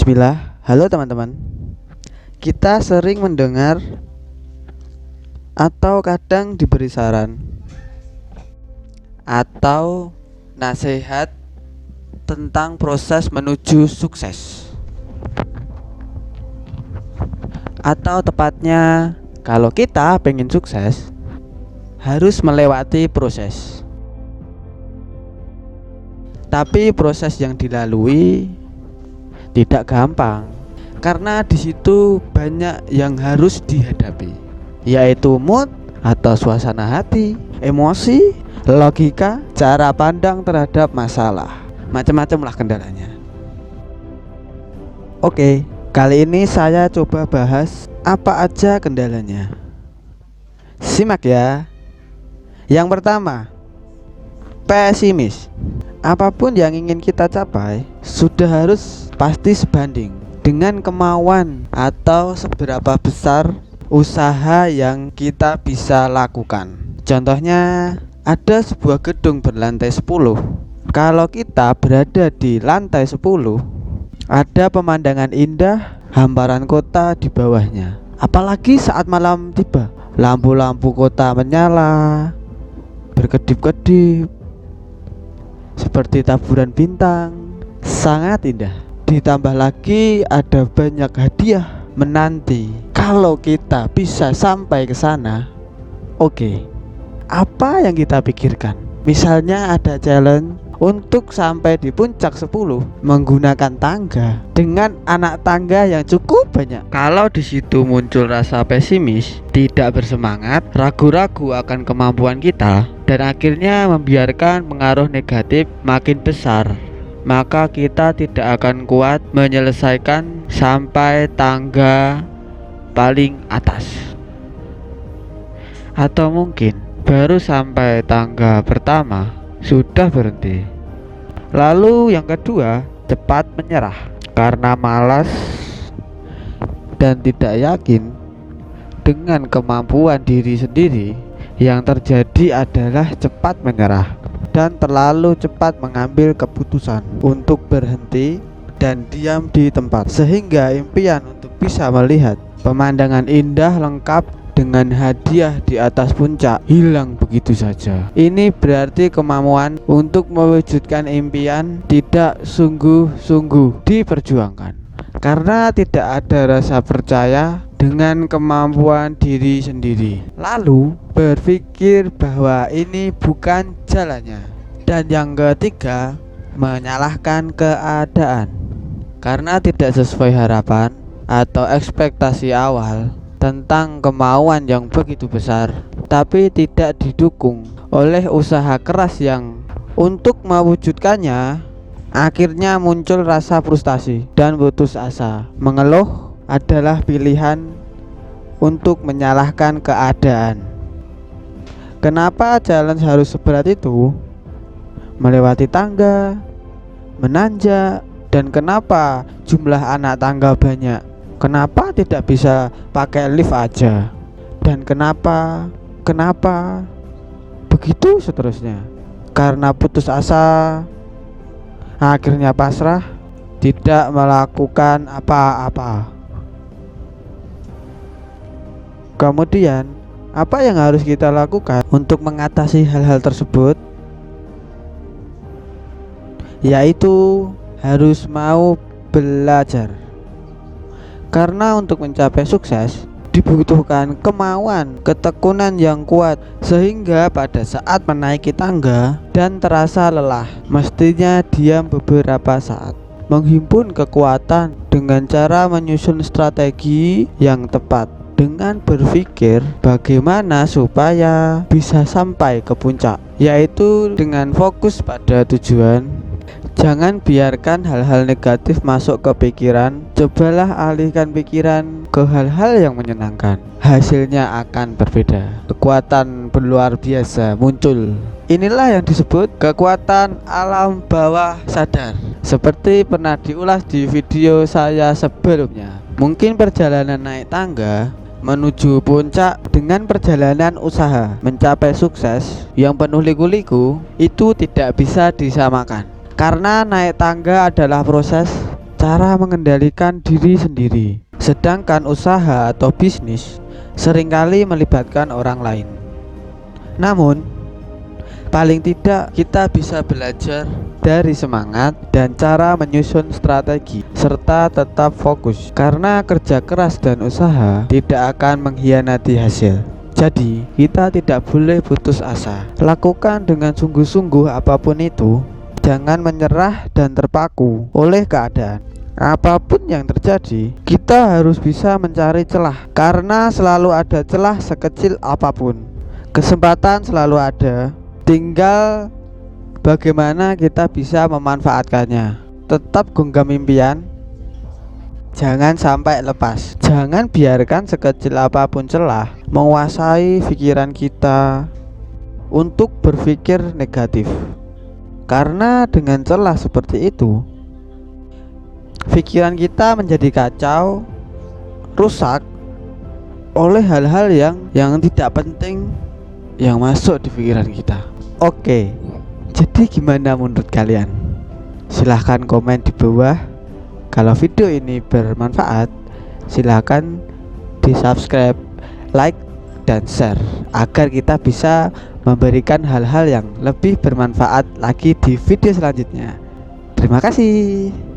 Bismillah, halo teman-teman. Kita sering mendengar atau kadang diberi saran atau nasihat tentang proses menuju sukses. Atau tepatnya, kalau kita pengen sukses, harus melewati proses. Tapi proses yang dilalui tidak gampang, karena di situ banyak yang harus dihadapi, yaitu mood atau suasana hati, emosi, logika, cara pandang terhadap masalah, macam-macam lah kendalanya. Oke, kali ini saya coba bahas apa aja kendalanya. Simak ya. Yang pertama, pesimis. Apapun yang ingin kita capai sudah harus pasti sebanding dengan kemauan atau seberapa besar usaha yang kita bisa lakukan. Contohnya, ada sebuah gedung berlantai 10. Kalau kita berada di lantai 10, ada pemandangan indah, hamparan kota di bawahnya. Apalagi saat malam tiba, lampu-lampu kota menyala, berkedip-kedip seperti taburan bintang, sangat indah. Ditambah lagi ada banyak hadiah menanti. Kalau kita bisa sampai ke sana, oke. Apa yang kita pikirkan? Misalnya ada challenge untuk sampai di puncak 10 menggunakan tangga dengan anak tangga yang cukup banyak. Kalau di situ muncul rasa pesimis, tidak bersemangat, ragu-ragu akan kemampuan kita, dan akhirnya membiarkan pengaruh negatif makin besar, maka kita tidak akan kuat menyelesaikan sampai tangga paling atas. Atau mungkin baru sampai tangga pertama sudah berhenti. Lalu yang kedua, cepat menyerah karena malas dan tidak yakin dengan kemampuan diri sendiri. Yang terjadi adalah cepat menyerah dan terlalu cepat mengambil keputusan untuk berhenti dan diam di tempat, sehingga impian untuk bisa melihat pemandangan indah lengkap dengan hadiah di atas puncak hilang begitu saja. Ini berarti kemampuan untuk mewujudkan impian tidak sungguh-sungguh diperjuangkan, karena tidak ada rasa percaya dengan kemampuan diri sendiri, lalu berpikir bahwa ini bukan jalannya. Dan yang ketiga, menyalahkan keadaan karena tidak sesuai harapan atau ekspektasi awal tentang kemauan yang begitu besar, tapi tidak didukung oleh usaha keras yang untuk mewujudkannya. Akhirnya muncul rasa frustasi dan putus asa. Mengeluh adalah pilihan untuk menyalahkan keadaan. Kenapa jalan harus seberat itu? Melewati tangga, menanjak, dan kenapa jumlah anak tangga banyak? Kenapa tidak bisa pakai lift aja? Dan kenapa begitu seterusnya. Karena putus asa, akhirnya pasrah, tidak melakukan apa-apa. Kemudian, apa yang harus kita lakukan untuk mengatasi hal-hal tersebut? Yaitu harus mau belajar. Karena untuk mencapai sukses dibutuhkan kemauan, ketekunan yang kuat, sehingga pada saat menaiki tangga dan terasa lelah, mestinya diam beberapa saat, menghimpun kekuatan dengan cara menyusun strategi yang tepat, dengan berpikir bagaimana supaya bisa sampai ke puncak, yaitu dengan fokus pada tujuan. Jangan biarkan hal-hal negatif masuk ke pikiran. Cobalah alihkan pikiran ke hal-hal yang menyenangkan. Hasilnya akan berbeda. Kekuatan luar biasa muncul. Inilah yang disebut kekuatan alam bawah sadar, seperti pernah diulas di video saya sebelumnya. Mungkin perjalanan naik tangga menuju puncak dengan perjalanan usaha mencapai sukses yang penuh liku-liku itu tidak bisa disamakan. Karena naik tangga adalah proses, cara mengendalikan diri sendiri. Sedangkan usaha atau bisnis seringkali melibatkan orang lain. Namun, paling tidak kita bisa belajar dari semangat dan cara menyusun strategi serta tetap fokus, karena kerja keras dan usaha tidak akan mengkhianati hasil. Jadi kita tidak boleh putus asa. Lakukan dengan sungguh-sungguh apapun itu. Jangan menyerah dan terpaku oleh keadaan. Apapun yang terjadi, kita harus bisa mencari celah, karena selalu ada celah sekecil apapun. Kesempatan selalu ada, tinggal bagaimana kita bisa memanfaatkannya. Tetap genggam impian, jangan sampai lepas. Jangan biarkan sekecil apapun celah menguasai pikiran kita untuk berpikir negatif. Karena dengan celah seperti itu, pikiran kita menjadi kacau, rusak oleh hal-hal yang tidak penting yang masuk di pikiran kita. Oke, jadi gimana menurut kalian? Silahkan komen di bawah. Kalau video ini bermanfaat, silahkan di subscribe, like, dan share agar kita bisa memberikan hal-hal yang lebih bermanfaat lagi di video selanjutnya. Terima kasih.